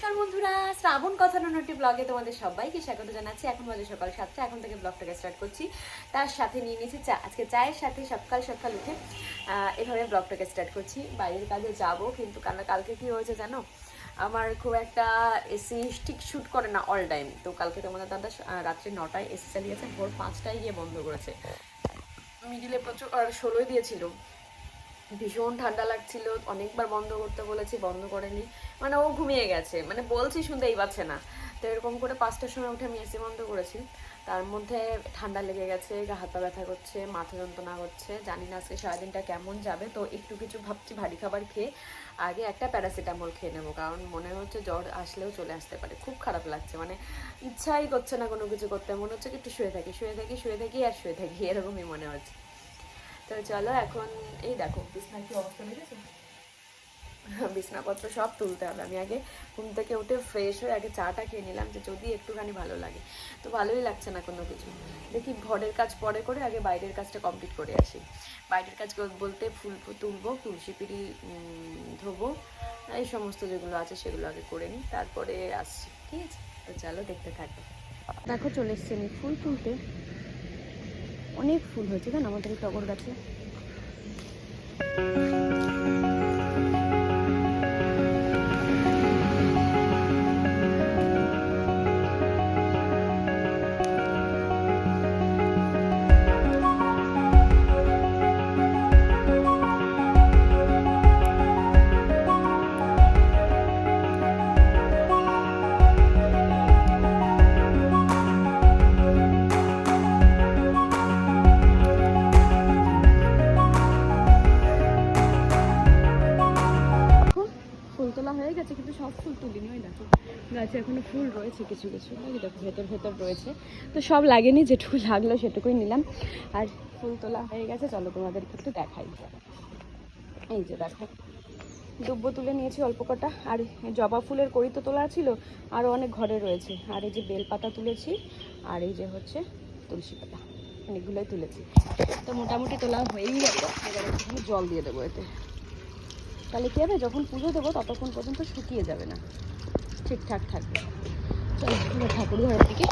নমস্কার বন্ধুরা, শ্রাবণ কথা নটি ব্লগে তোমাদের সবাইকে স্বাগত জানাচ্ছি। এখন বাজে সকাল 7টা, এখন থেকে ব্লগটাকে স্টার্ট করছি। তার সাথে নিয়ে নিয়েছি চা। আজকে চায়ের সাথে সকাল সকাল উঠে এভাবে ব্লগটাকে স্টার্ট করছি। বাইরের কাজে যাব, কিন্তু কালকে কি হয়েছে জানো, আমার খুব একটা এসি ঠিক শ্যুট করে না অল টাইম। তো কালকে তোমাদের দাদা রাত্রি 9টায় এসি চালিয়েছে, ভোর 5টায় গিয়ে বন্ধ করেছে। মিডিলে প্রচুর 16 দিয়েছিল, ভীষণ ঠান্ডা লাগছিল, অনেকবার বন্ধ করতে বলেছি, বন্ধ করেনি। মানে ও ঘুমিয়ে গেছে, মানে বলছি শুনতেই পাচ্ছে না। তো এরকম করে 5টার সময় উঠে আমি এসি বন্ধ করেছি। তার মধ্যে ঠান্ডা লেগে গেছে, গা হাত পা ব্যথা করছে, মাথা যন্ত্রণা হচ্ছে। জানি না আজকে সারাদিনটা কেমন যাবে। তো একটু কিছু ভাবছি ভারী খাবার খেয়ে আগে একটা প্যারাসিটামল খেয়ে নেবো, কারণ মনে হচ্ছে জ্বর আসলেও চলে আসতে পারে। খুব খারাপ লাগছে, মানে ইচ্ছাই করছে না কোনো কিছু করতে। মনে হচ্ছে কি একটু শুয়ে থাকি এরকমই মনে হচ্ছে। তো চলো এখন এই দেখো বিছনার কি অবস্থা দেখেছো, বিছনাপত্র সব তুলতে হবে। আমি আগে ঘুম থেকে উঠে ফ্রেশ হয়ে আগে চাটা খেয়ে নিলাম, যে যদি একটুখানি ভালো লাগে। তো ভালোই লাগছে না কোনো কিছু। দেখি ঘরের কাজ পরে করে আগে বাইরের কাজটা কমপ্লিট করে আসি। বাইরের কাজ বলতে ফুল তুলবো, তুলসী পিড়ি ধোবো, এই সমস্ত যেগুলো আছে সেগুলো আগে করে নিই, তারপরে আসছি। ঠিক আছে, তো চলো দেখতে থাকো। দেখো চলে এসছি আমি ফুল তুলতে। অনেক ফুল হয়েছে জানো আমাদের এই টগর গাছে। ফুল তোলা হয়ে গেছে, কিন্তু সব ফুল তুলিনি। ওই দেখো গাছে এখনো ফুল রয়েছে কিছু কিছু, ওই দেখো ভেতর রয়েছে। তো সব লাগেনি, যেটুকু লাগলো সেটুকুই নিলাম। আর ফুল তোলা হয়ে গেছে, চলো তোমাদেরকে একটু দেখাই। এই যে দেখো দুব্বো তুলে নিয়েছি অল্প কটা, আর জবা ফুলের কড়ি তো তোলা ছিল, আরও অনেক ঘরে রয়েছে। আর এই যে বেলপাতা তুলেছি, আর এই যে হচ্ছে তুলসী পাতা, অনেকগুলোই তুলেছি। তো মোটামুটি তোলা হয়েই গেল। এবার একটুখানি জল দিয়ে দেবো এতে, তাহলে কী হবে, যখন পুজো দেবো ততক্ষণ পর্যন্ত শুকিয়ে যাবে না, ঠিকঠাক থাকবে। চলো ঠাকুর ঘরের দিকে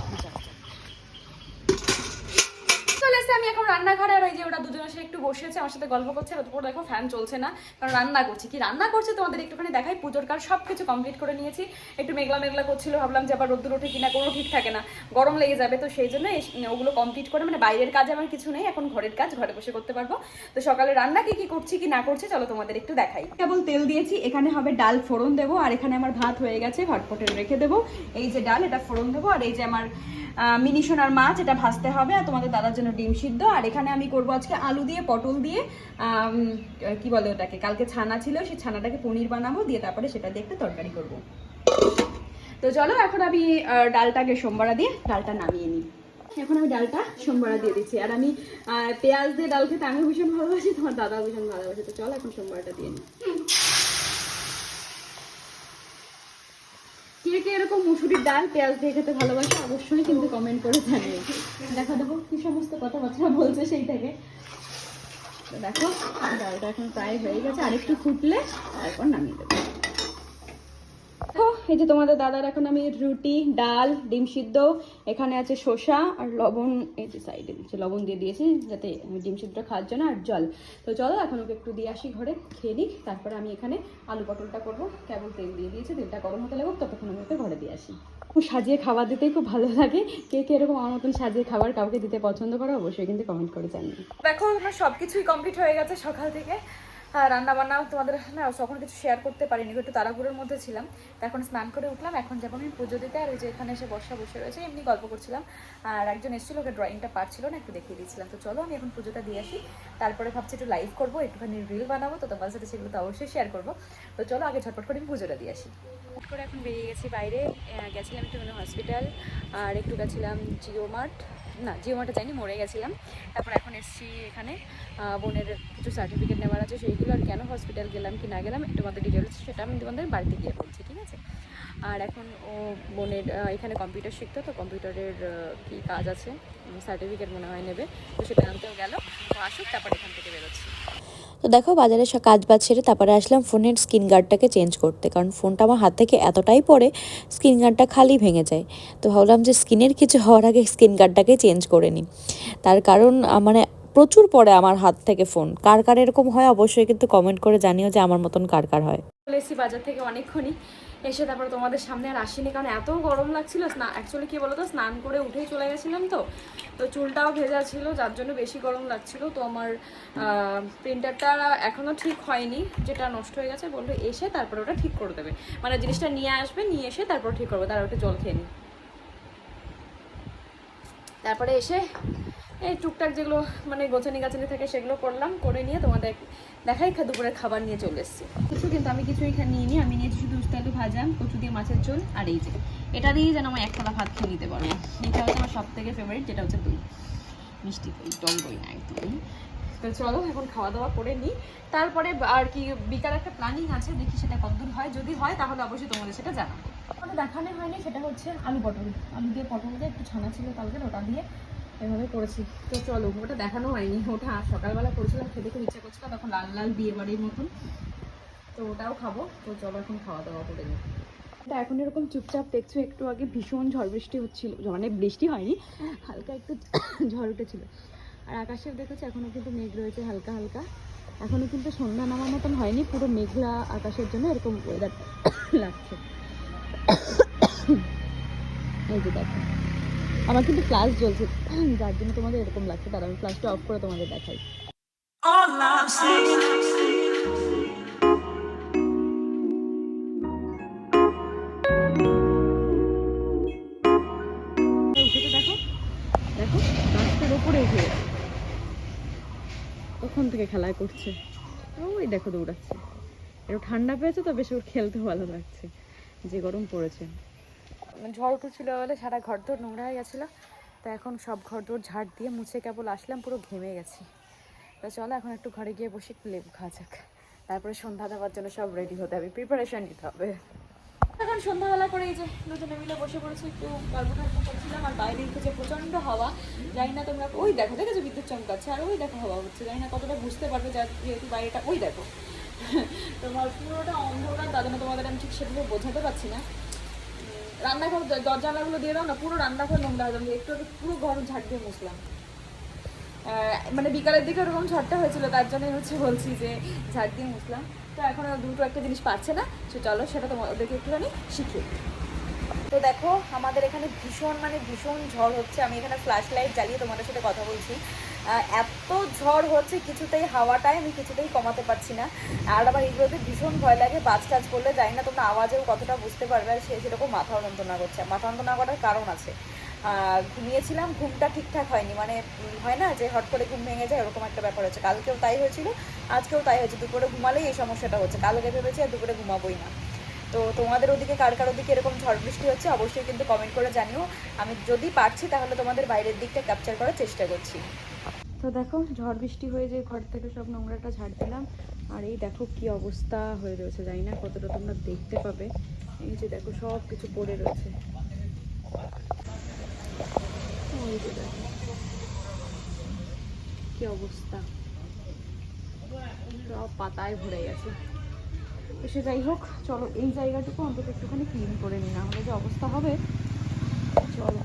চলে এসে আমি এখন রান্নাঘরে। আর ওই যে ওরা দুজন এসে একটু বসেছে আমার সাথে গল্প করছে। ওর উপর দেখো ফ্যান চলছে না, কারণ রান্না করছি। কি রান্না করছে তোমাদের একটুখানি দেখাই। পুজোর কাজ সব কিছু কমপ্লিট করে নিয়েছি। একটু মেঘলা মেঘলা করছিল, ভাবলাম যে আবার রোদ্দুর ওঠে কিনা, কোনো ঠিক থাকে না, গরম লেগে যাবে। তো সেই জন্য ওগুলো কমপ্লিট করে, মানে বাইরের কাজ আমার কিছু নেই এখন, ঘরের কাজ ঘরে বসে করতে পারবো। তো সকালে রান্না কি করছি কি না করছি চলো তোমাদের একটু দেখাই। কেবল তেল দিয়েছি, এখানে হবে ডাল ফোড়ন দেবো। আর এখানে আমার ভাত হয়ে গেছে, ভাতপটে রেখে দেবো। এই যে ডাল, এটা ফোড়ন দেবো। আর এই যে আমার মিনি সোনার মাছ, এটা ভাজতে হবে। আর তোমাদের দাদার জন্য ডিম সিদ্ধ। আর এখানে আমি করবো আজকে আলু দিয়ে পটল দিয়ে কি বলে ওটাকে, কালকে ছানা ছিল, সেই ছানাটাকে পনির বানাবো দিয়ে, তারপরে সেটা দিয়ে একটা তরকারি করবো। তো চলো এখন আমি ডালটাকে সোমবারা দিয়ে ডালটা নামিয়ে নিই। এখন আমি ডালটা সোমবারা দিয়ে দিচ্ছি। আর আমি পেঁয়াজ দিয়ে ডাল খেতে আমি ভীষণ ভালোবাসি, তোমার দাদা ভীষণ ভালোবাসে। তো চলো এখন সোমবারটা দিয়ে নিই। কে এরকম মুসুরির ডাল পেঁয়াজ দিয়ে খেতে ভালোবাসে অবশ্যই কিন্তু কমেন্ট করে জানিও। দেখো কি সমস্ত কথাবার্তা বলছে সেই থেকে। তো দেখো ডালটা এখন প্রায় হয়ে গেছে, আর একটু ফুটলে তারপর নামিয়ে দেবো। এই যে তোমাদের দাদার এখন আমি রুটি, ডাল, ডিম সিদ্ধ, এখানে আছে শসা আর লবণ, এই যে সাইডে দিচ্ছে লবণ দিয়ে দিয়েছি যাতে ডিম সিদ্ধটা খাওয়ার জন্য, আর জল। তো চলো এখন ওকে একটু দিয়ে আসি ঘরে, খেয়ে নিক। তারপরে আমি এখানে আলু পটলটা করবো। কেবল তেল দিয়ে দিয়েছি, তেলটা গরম হতে লাগুক, ততক্ষণ আমি ওকে ঘরে দিয়ে আসি। সাজিয়ে খাবার দিতেই খুব ভালো লাগে। কে এরকম আমার মতন সাজিয়ে খাবার কাউকে দিতে পছন্দ করো অবশ্যই কিন্তু কমেন্ট করে জানিও। দেখো আমার সব কিছুই কমপ্লিট হয়ে গেছে সকাল থেকে। হ্যাঁ রান্না বান্না তোমাদের না তখন কিছু শেয়ার করতে পারিনি, একটু তাড়াহুড়োর মধ্যে ছিলাম। তো এখন স্নান করে উঠলাম, এখন যাবো আমি পুজো দিতে। আর ওই যে এখানে এসে বসে রয়েছে, এমনি গল্প করছিলাম। আর একজন এসেছিল, ওকে ড্রয়িংটা পারছিল না, একটু দেখিয়ে দিয়েছিলাম। তো চলো আমি এখন পুজোটা দিয়ে আসি, তারপরে ভাবছি একটু লাইভ করবো, একটুখানি রিল বানাবো। তো তোমার সাথে সেগুলো তো অবশ্যই শেয়ার করবো। তো চলো আগে ঝটপট করে আমি পুজোটা দিয়ে আসি। করে এখন বেরিয়ে গেছি বাইরে, গেছিলাম একটু হসপিটাল, আর একটু গেছিলাম জিও মার্টে যাইনি, মরে গেছিলাম। তারপর এখন এসেছি এখানে, বোনের কিছু সার্টিফিকেট নেওয়ার আছে সেইগুলো। আর কেন হসপিটাল গেলাম কি না গেলাম একটু তোমাদের ডিটেলস সেটা আমি তোমাদের বাড়িতে গিয়ে বলছি, ঠিক আছে। আর এখন ও বোনের এখানে কম্পিউটার শিখতো, তো কম্পিউটারের কী কাজ আছে, সার্টিফিকেট মনে হয় নেবে, তো সেটা আনতেও গেল। তো আসুক, তারপর এখান থেকে বেরোচ্ছি। তো দেখো বাজারে সব কাজ বাজ সেরে তারপরে আসলাম ফোনের স্ক্রিন গার্ডটাকে চেঞ্জ করতে, কারণ ফোনটা আমার হাত থেকে এতটাই পড়ে স্ক্রিন গার্ডটা খালি ভেঙে যায়। তো ভাবলাম যে স্ক্রিনের কিছু হওয়ার আগে স্ক্রিন গার্ডটাকে চেঞ্জ করে নিই। তার কারণ মানে প্রচুর পড়ে আমার হাত থেকে ফোন। কার কার এরকম হয় অবশ্যই কিন্তু কমেন্ট করে জানিও যে আমার মতন কার কার হয়। চলে এসেছি বাজার থেকে অনেকক্ষণই, এসে তারপরে তোমাদের সামনে আর আসিনি কারণ এত গরম লাগছিল। অ্যাকচুয়ালি কী বলো তো, স্নান করে উঠেই চলে গেছিলাম, তো চুলটাও ভেজা ছিল, যার জন্য বেশি গরম লাগছিল। তো আমার প্রিন্টারটা এখনও ঠিক হয়নি, যেটা নষ্ট হয়ে গেছে, বললো এসে তারপরে ওটা ঠিক করে দেবে, মানে জিনিসটা নিয়ে আসবে, নিয়ে এসে তারপর ঠিক করবে। তার ওটা জল খেয়ে নিই, তারপরে এসে এই টুকটাক যেগুলো মানে গোছানি গাছানি থাকে সেগুলো করলাম, করে নিয়ে তোমাদের দেখাই দুপুরের খাবার নিয়ে চলে এসেছি। কিছু কিন্তু আমি কিছুই নিয়ে নিই, আমি নিয়েছি শুধু উস্তা আলু ভাজা, কচু দিয়ে মাছের ঝোল, আর এই যে এটা দিয়েই যেন আমার এক থালা ভাত খেয়ে নিতে পারবো। এটা হচ্ছে আমার সব থেকে ফেভারিট, যেটা হচ্ছে দই, মিষ্টি দই, টক দই না একদম। তো চলো এখন খাওয়া দাওয়া করে নিই, তারপরে আর কি বিকাল একটা প্ল্যানিং আছে, দেখি সেটা কতদূর হয়। যদি হয় তাহলে অবশ্যই তোমাদের সেটা জানাবো। ওটা দেখানো হয়নি, সেটা হচ্ছে আলু দিয়ে পটল দিয়ে একটু ছানা ছিল কালকে, ওটা দিয়ে এভাবে করেছি। তো চলো, ওটা দেখানো হয়নি, ওটা সকালবেলা করেছিলাম, খেতে খুব ইচ্ছা করছিল, তখন লাল লাল বিয়ে বাড়ির মতন, তো ওটাও খাবো। তো চলো এখন খাওয়া দাওয়া করে নিই। এটা এখন এরকম চুপচাপ দেখছো, একটু আগে ভীষণ ঝড় বৃষ্টি হচ্ছিল, মানে বৃষ্টি হয়নি, হালকা একটু ঝড় উঠেছিল। আর আকাশের দেখেছো এখনও কিন্তু মেঘ রয়েছে হালকা হালকা, এখনও কিন্তু সন্ধ্যা নামার মতন হয়নি, পুরো মেঘলা আকাশের জন্য এরকম ওয়েদার লাগছে। এই যে দেখো আমার কিন্তু ফ্ল্যাশ জ্বলছে, যার জন্য তোমাদের এরকম লাগছে, তার আমি ফ্ল্যাশটা অফ করে তোমাদের দেখাই। উঠে তো দেখো, দেখো গাছটার ওপরে উঠে গেছে, তখন থেকে খেলায় করছে, ওই দেখো দৌড়াচ্ছে। একটু ঠান্ডা পেয়েছে তো বেশ, ওর খেলতে ভালো লাগছে, যে গরম পড়েছে। ঝড় উঠেছিল বলে সারা ঘর দৌড় নোংরা হয়ে গেছিলো, তো এখন সব ঘর দৌড় ঝাড় দিয়ে মুছে কেবল আসলাম, পুরো ঘেমে গেছি। তো চলো এখন একটু ঘরে গিয়ে বসে একটু লেবু খাওয়া যাক, তারপরে সন্ধ্যা দেওয়ার জন্য সব রেডি হতে হবে, প্রিপারেশন নিতে হবে। এখন সন্ধ্যাবেলা করে এই যে দুজনে মিলে বসে পড়েছি, একটু গল্প টল্প করছিলাম, আর বাইরে যে প্রচণ্ড হাওয়া, জানি না তোমরা, ওই দেখো দেখেছো বিদ্যুৎ চমকাচ্ছে, আর ওই দেখো হাওয়া হচ্ছে, জানি না কতটা বুঝতে পারবে, যেহেতু বাইরেটা ওই দেখো তোমার পুরোটা অন্ধকার, তার জন্য তোমাদের আমি ঠিক সেভাবে বোঝাতে পারছি না। রান্নাঘর দরজাগুলো দিয়ে দাও না, পুরো রান্নাঘর নোংরা হয়ে যাবে, একটু পুরো ঘর ঝাড় দিয়ে মুছলাম। মানে বিকালের দিকে ওরকম ঝড়টা হয়েছিল, তার জন্যই হচ্ছে বলছি যে ঝাড় দিয়ে মুছলাম। তো এখন দুটো একটা জিনিস পাচ্ছে না, তো চলো সেটা তো ওদেরকে একটুখানি শিখি। তো দেখো আমাদের এখানে ভীষণ ঝড় হচ্ছে, আমি এখানে ফ্ল্যাশ লাইট জ্বালিয়ে তোমাদের সাথে কথা বলছি। এত ঝড় হচ্ছে, কিছুতেই হাওয়াটাই আমি কিছুতেই কমাতে পারছি না। আর আবার এইগুলোতে ভীষণ ভয় লাগে, বাজ টাজ করলে জানি না তোমরা আওয়াজেও কতটা বুঝতে পারবে, আর সেরকম মাথা যন্ত্রণা করছে। মাথা যন্ত্রণা করার কারণ আছে, ঘুমিয়েছিলাম, ঘুমটা ঠিকঠাক হয়নি, মানে হয় না যে হট করে ঘুম ভেঙে যায়, ওরকম একটা ব্যাপার হচ্ছে। কালকেও তাই হয়েছিল, আজকেও তাই হয়েছে, দুপুরে ঘুমালেই এই সমস্যাটা হচ্ছে। কালকে ভেবেছি আর দুপুরে ঘুমাবোই না। তো তোমাদের ওদিকে কার ওদিকে এরকম ঝড় বৃষ্টি হচ্ছে অবশ্যই কিন্তু কমেন্ট করে জানিও, আমি যদি পারছি তাহলে তোমাদের বাইরের দিকটা ক্যাপচার করার চেষ্টা করছি। তো দেখো ঝড় বৃষ্টি হয়ে যে ঘর থেকে সব নোংরাটা ঝাড় দিলাম, আর এই দেখো কি অবস্থা হয়ে রয়েছে, জানি না কতটা তোমরা দেখতে পাবে। এই যে দেখো সব কিছু পড়ে রয়েছে, ওই যে দেখো কি অবস্থা, সব পাতায় ভরে গেছে। তো সে যাই হোক, চলো এই জায়গাটুকু অন্তত একটুখানি ক্লিন করে নিই, না হলে যে অবস্থা হবে। চলো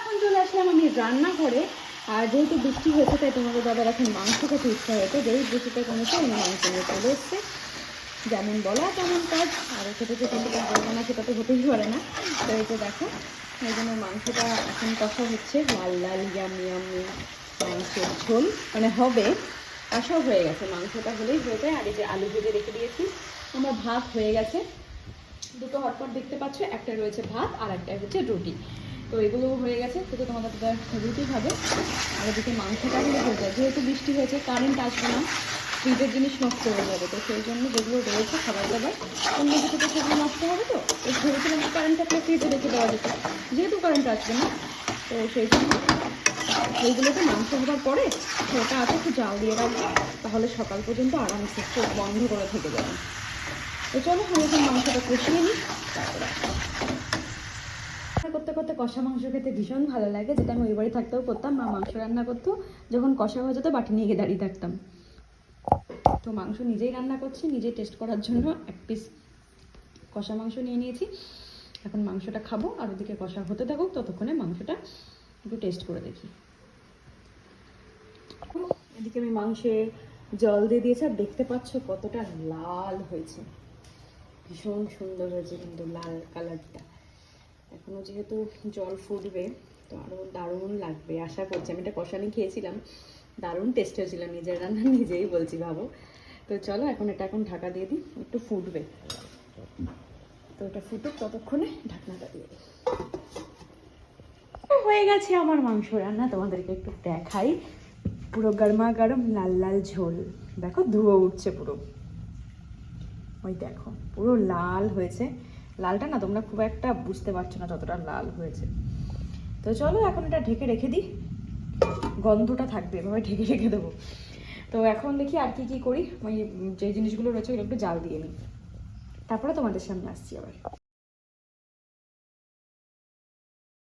এখন চলে আসলাম আমি রান্নাঘরে, আর যেহেতু বৃষ্টি হয়েছে তাই তোমাদের দাদার এখন মাংস খেতে ইচ্ছা হয়েছে, যেই বৃষ্টিটা কমেছে উনি মাংস নিয়ে চলে এসছে, যেমন বলা তেমন কাজ, আর খেতে খেতে বলবো না সেটা তো হতেই পারে না। তো এই যে দেখো এই জন্য মাংসটা এখন কষা হচ্ছে, লাল লাল ইয়ামি মাংসের ঝোল মানে হবে, কষাও হয়ে গেছে, মাংসটা হলেই হয়ে যায়। আর এই যে আলু ভেজে রেখে দিয়েছি, আমার ভাত হয়ে গেছে, দুটো হটপট দেখতে পাচ্ছ, একটা রয়েছে ভাত আর একটা হচ্ছে রুটি। তো এগুলো হয়ে গেছে, তো তোমাদের রুটি খাবে, আর ওদিকে মাংসটা হলে হয়ে যায়। যেহেতু বৃষ্টি হয়েছে কারেন্ট আসবে না, ফ্রিজের জিনিস নষ্ট হয়ে যাবে, তো সেই জন্য যেগুলো রয়েছে খাবার দাবার অন্য কিছু তো সেগুলো নষ্ট হবে, তো ভেবেছিলাম কারেন্ট থাকলে ফ্রিজে রেখে দেওয়া যেত, যেহেতু কারেন্ট আসবে না, তো সেই জন্য সেইগুলোতে মাংস হবার পরে ওটা আছে একটু জাল দিয়ে রাখবো, তাহলে সকাল পর্যন্ত আরামসে চোখ বন্ধ করে থেকে যাবে। তো চলো আমি এখন মাংসটা কষিয়ে নিই, তারপরে করতে করতে কষা মাংস খেতে ভীষণ ভালো লাগে, যেটা আমি ওই বাড়ি থাকতেও করতাম, মা মাংস রান্না করতো, যখন কষা হয়ে যেত বাটি নিয়ে গিয়ে দাঁড়িয়ে থাকতাম। তো মাংস নিজেই রান্না করছি, নিজেই টেস্ট করার জন্য এক পিস কষা মাংস নিয়ে নিয়েছি। এখন মাংসটা খাবো আর ওদিকে কষা হতে থাকুক, ততক্ষণে মাংসটা একটু টেস্ট করে দেখি। এদিকে আমি মাংসে জল দিয়ে দিয়েছি আর দেখতে পাচ্ছ কতটা লাল হয়েছে, ভীষণ সুন্দর হয়েছে কিন্তু লাল কালারটা। এখনো যেহেতু জল ফুটবে তো আরও দারুণ লাগবে আশা করছি। আমি এটা কষানি খেয়েছিলাম, দারুণ টেস্ট হয়েছিল, নিজের রান্না নিজেই বলছি ভাবো। তো চলো এখন ঢাকা দিয়ে দিই, একটু ফুটবে। তো এটা ফুটুক, ততক্ষণে ঢাকনাটা দিয়ে দিই। হয়ে গেছে আমার মাংস রান্না, তোমাদেরকে একটু দেখাই। পুরো গরমা গরম লাল লাল ঝোল, দেখো ধুয়ো উঠছে পুরো, ওই দেখো পুরো লাল হয়েছে। লালটা না তোমরা খুব একটা বুঝতে পারছো না যতটা লাল হয়েছে। তো চলো এখন এটা ঢেকে রেখে দিই, গন্ধটা থাকবে, এভাবে ঢেকে রেখে দেবো। তো এখন দেখি আর কি করি, ওই যে জিনিসগুলো রয়েছে ওগুলো একটু জাল দিয়ে নিই, তারপরে তোমাদের সামনে আসছি আবার।